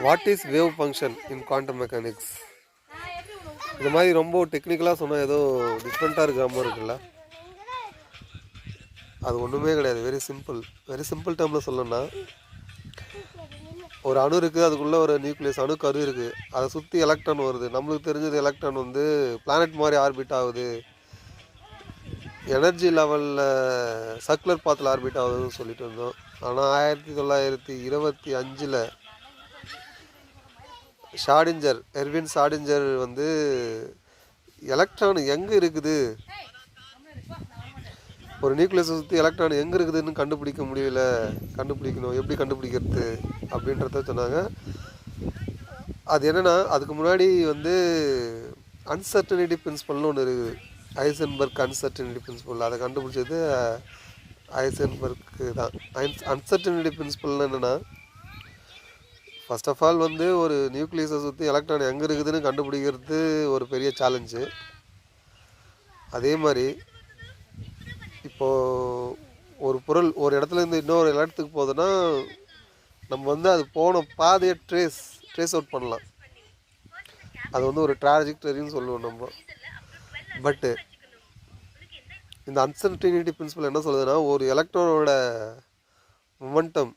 What is wave function in quantum mechanics? இந்த மாதிரி ரொம்ப டெக்னிக்கலாக சொன்னால் ஏதோ டிஃப்ரெண்ட்டாக இருக்கிற மாதிரி இருக்குல்ல. அது ஒன்றுமே கிடையாது. வெரி சிம்பிள் டேர்மில் சொல்லணும்னா, ஒரு அணு இருக்குது, அதுக்குள்ளே ஒரு நியூக்ளியஸ் அணு கரு இருக்குது, அதை சுற்றி எலக்ட்ரான் வருது. நம்மளுக்கு தெரிஞ்சது எலக்ட்ரான் வந்து பிளானட் மாதிரி ஆர்பிட் ஆகுது, எனர்ஜி லெவலில் சர்க்குலர் பாத்தில் ஆர்பிட் ஆகுதுன்னு சொல்லிட்டு இருந்தோம். ஆனால் 1925 எர்வின் ஷாடிஞ்சர் வந்து எலக்ட்ரான் எங்கே இருக்குது, ஒரு நியூக்ளியஸை சுற்றி எலக்ட்ரான் எங்கே இருக்குதுன்னு கண்டுபிடிக்கணும், எப்படி கண்டுபிடிக்கிறது அப்படின்றத சொன்னாங்க. அது என்னென்னா, அதுக்கு முன்னாடி வந்து அன்சர்டனிட்டி பிரின்சிபல்னு ஒன்று இருக்குது, ஹைசன்பர்க் அன்சர்டனிட்டி பிரின்சிபல். அதை கண்டுபிடிச்சது ஹைசன்பர்க்கு தான். அன்சர்டனிட்டி பிரின்சிபல்னு என்னென்னா, ஃபர்ஸ்ட் ஆஃப் ஆல் வந்து ஒரு நியூக்ளியஸை சுற்றி எலக்ட்ரான் எங்கே இருக்குதுன்னு கண்டுபிடிக்கிறது ஒரு பெரிய சேலஞ்சு. அதே மாதிரி இப்போது ஒரு பொருள் ஒரு இடத்துலேருந்து இன்னொரு இடத்துக்கு போகுதுன்னா, நம்ம வந்து அது போன பாதையை ட்ரேஸ் அவுட் பண்ணலாம். அது வந்து ஒரு ட்ராஜெக்டரின்னு சொல்லுவோம் நம்ம. பட்டு இந்த அன்சர்டனிட்டி பிரின்சிபல் என்ன சொல்லுதுன்னா, ஒரு எலக்ட்ரானோட மொமெண்டம்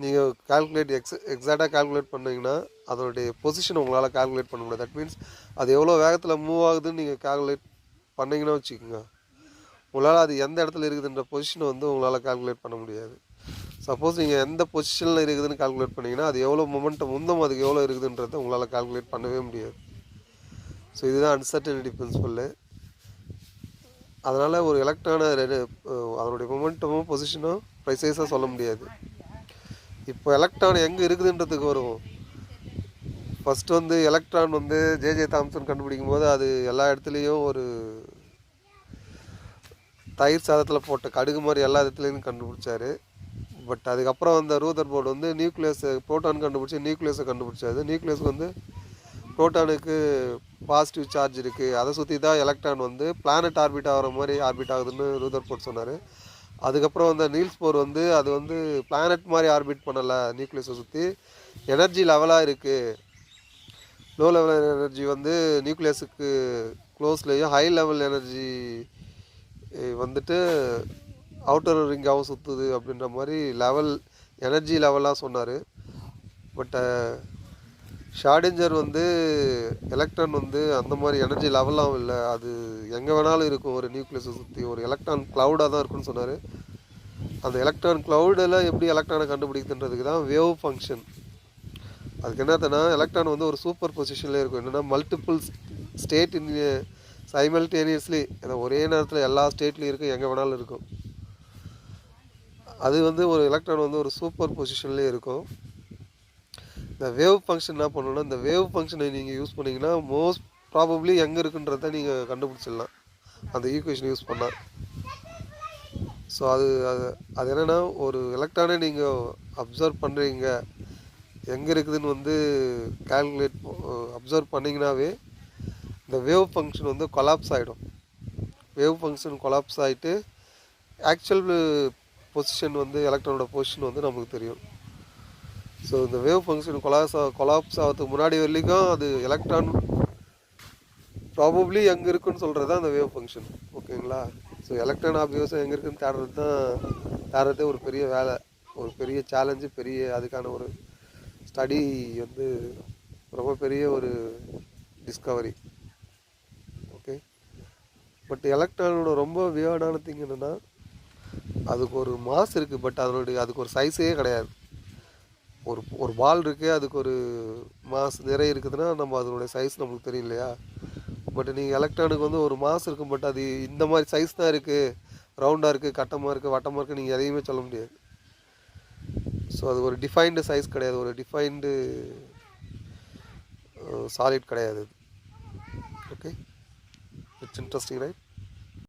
நீங்கள் எக்ஸாக்டாக கால்குலேட் பண்ணிங்கன்னா அதனுடைய பொசிஷனை உங்களால் கால்குலேட் பண்ண முடியாது. தட் மீன்ஸ் அது எவ்வளோ வேகத்தில் மூவ் ஆகுதுன்னு நீங்கள் கால்குலேட் பண்ணிங்கன்னா வச்சுக்கோங்க, உங்களால் அது எந்த இடத்துல இருக்குதுன்ற பொசிஷனை வந்து உங்களால் கால்குலேட் பண்ண முடியாது. சப்போஸ் நீங்கள் எந்த பொசிஷனில் இருக்குதுன்னு கால்குலேட் பண்ணிங்கன்னா, அது எவ்வளோ மொமெண்டம் முந்தம் அதுக்கு எவ்வளோ இருக்குதுன்றதை உங்களால் கால்குலேட் பண்ணவே முடியாது. ஸோ இதுதான் அன்சர்டனிட்டி பிரின்சிபல். அதனால் ஒரு எலக்ட்ரானை அதனுடைய மொமெண்டமும் பொசிஷனும் ப்ரைஸஸாக சொல்ல முடியாது. இப்போ எலக்ட்ரான் எங்கே இருக்குதுன்றதுக்கு வருவோம். ஃபஸ்ட்டு வந்து எலக்ட்ரான் வந்து ஜே தாம்சன் கண்டுபிடிக்கும் போது அது எல்லா இடத்துலையும் ஒரு தயிர் சாதத்தில் போட்ட கடுகு மாதிரி எல்லா இடத்துலையும் கண்டுபிடிச்சாரு. பட் அதுக்கப்புறம் அந்த ரூதர்போர்டு வந்து புரோட்டான் கண்டுபிடிச்சி நியூக்ளியஸை கண்டுபிடிச்சாரு. நியூக்ளியஸ் வந்து புரோட்டானுக்கு பாசிட்டிவ் சார்ஜ் இருக்குது, அதை சுற்றி தான் எலக்ட்ரான் வந்து பிளானட் ஆர்பிட் ஆகிற மாதிரி ஆர்பிட் ஆகுதுன்னு ரூதர்போர்ட் சொன்னார். அதுக்கப்புறம் வந்து நீல்ஸ் போர் வந்து அது வந்து பிளானட் மாதிரி ஆர்பிட் பண்ணலை, நியூக்ளியஸை சுற்றி எனர்ஜி லெவலாக இருக்குது. லோ லெவல் எனர்ஜி வந்து நியூக்ளியஸுக்கு க்ளோஸ்லேயும், ஹை லெவல் எனர்ஜி வந்துட்டு அவுட்டர் ரிங்காகவும் சுற்றுது அப்படின்ற மாதிரி எனர்ஜி லெவலாக சொன்னார். பட் ஷாடிஞ்சர் வந்து எலக்ட்ரான் வந்து அந்த மாதிரி எனர்ஜி லெவலாகவும் இல்லை, அது எங்கே வேணாலும் இருக்கும், ஒரு நியூக்ளியஸை சுற்றி ஒரு எலக்ட்ரான் க்ளவுடாக தான் இருக்குன்னு சொன்னார். அந்த எலக்ட்ரான் க்ளவுடில் எப்படி எலக்ட்ரானை கண்டுபிடிக்குதுன்றதுக்கு தான் வேவ் ஃபங்க்ஷன். அதுக்கு என்னதுன்னா, எலக்ட்ரான் வந்து ஒரு சூப்பர் பொசிஷன்லேயே இருக்கும். என்னென்னா மல்டிபிள் ஸ்டேட் சைமல்டேனியஸ்லி, ஒரே நேரத்தில் எல்லா ஸ்டேட்லேயும் இருக்கும், எங்கே வேணாலும் இருக்கும். அது வந்து ஒரு எலக்ட்ரான் வந்து ஒரு சூப்பர் பொசிஷன்லேயே இருக்கும். இந்த வேவ் ஃபங்க்ஷன் என்ன பண்ணணும்னா, இந்த வேவ் ஃபங்க்ஷனை நீங்கள் யூஸ் பண்ணிங்கன்னா மோஸ்ட் ப்ராபப்ளி எங்கே இருக்குன்றத நீங்கள் கண்டுபிடிச்சிடலாம் அந்த ஈக்குவேஷன் யூஸ் பண்ணால். ஸோ அது என்னென்னா, ஒரு எலக்ட்ரானை நீங்கள் அப்சர்வ் பண்ணுறீங்க, எங்கே இருக்குதுன்னு வந்து அப்சர்வ் பண்ணிங்கனாவே இந்த வேவ் ஃபங்க்ஷன் வந்து கொலாப்ஸ் ஆகிடும். வேவ் ஃபங்க்ஷன் கொலாப்ஸ் ஆகிட்டு ஆக்சுவல் பொசிஷன் வந்து எலக்ட்ரானோட பொசிஷன் வந்து நமக்கு தெரியும். ஸோ இந்த வேவ் ஃபங்க்ஷன் கொலாப்ஸ் ஆகிறதுக்கு முன்னாடி வரைக்கும் அது எலக்ட்ரான் ப்ராபப்ளி எங்கே இருக்குன்னு சொல்கிறது தான் அந்த வேவ் ஃபங்க்ஷன். ஓகேங்களா? ஸோ எலக்ட்ரான் ஆப்வியஸாக எங்கே இருக்குன்னு தேடுறதே ஒரு பெரிய வேலை, ஒரு பெரிய சேலஞ்சு, அதுக்கான ஒரு ஸ்டடி வந்து ரொம்ப பெரிய ஒரு டிஸ்கவரி. ஓகே. பட் எலக்ட்ரானோட ரொம்ப வியர்டான திங் என்னென்னா, அதுக்கு ஒரு மாஸ் இருக்குது, பட் அதுக்கு ஒரு சைஸே கிடையாது. ஒரு பால் இருக்குது, அதுக்கு ஒரு மாஸ் நிறைய இருக்குதுன்னா நம்ம அதனுடைய சைஸ் நமக்கு தெரியும் இல்லையா? பட் நீங்கள் எலக்ட்ரானுக்கு வந்து ஒரு மாஸ் இருக்கும், பட் அது இந்த மாதிரி சைஸ் தான் இருக்குது, ரவுண்டாக இருக்குது, கட்டமாக இருக்குது, வட்டமாக இருக்குது, நீங்கள் எதையுமே சொல்ல முடியாது. ஸோ அது ஒரு டிஃபைன்டு சைஸ் கிடையாது, ஒரு டிஃபைன்டு சாலிட் கிடையாது. Okay, it's interesting, right?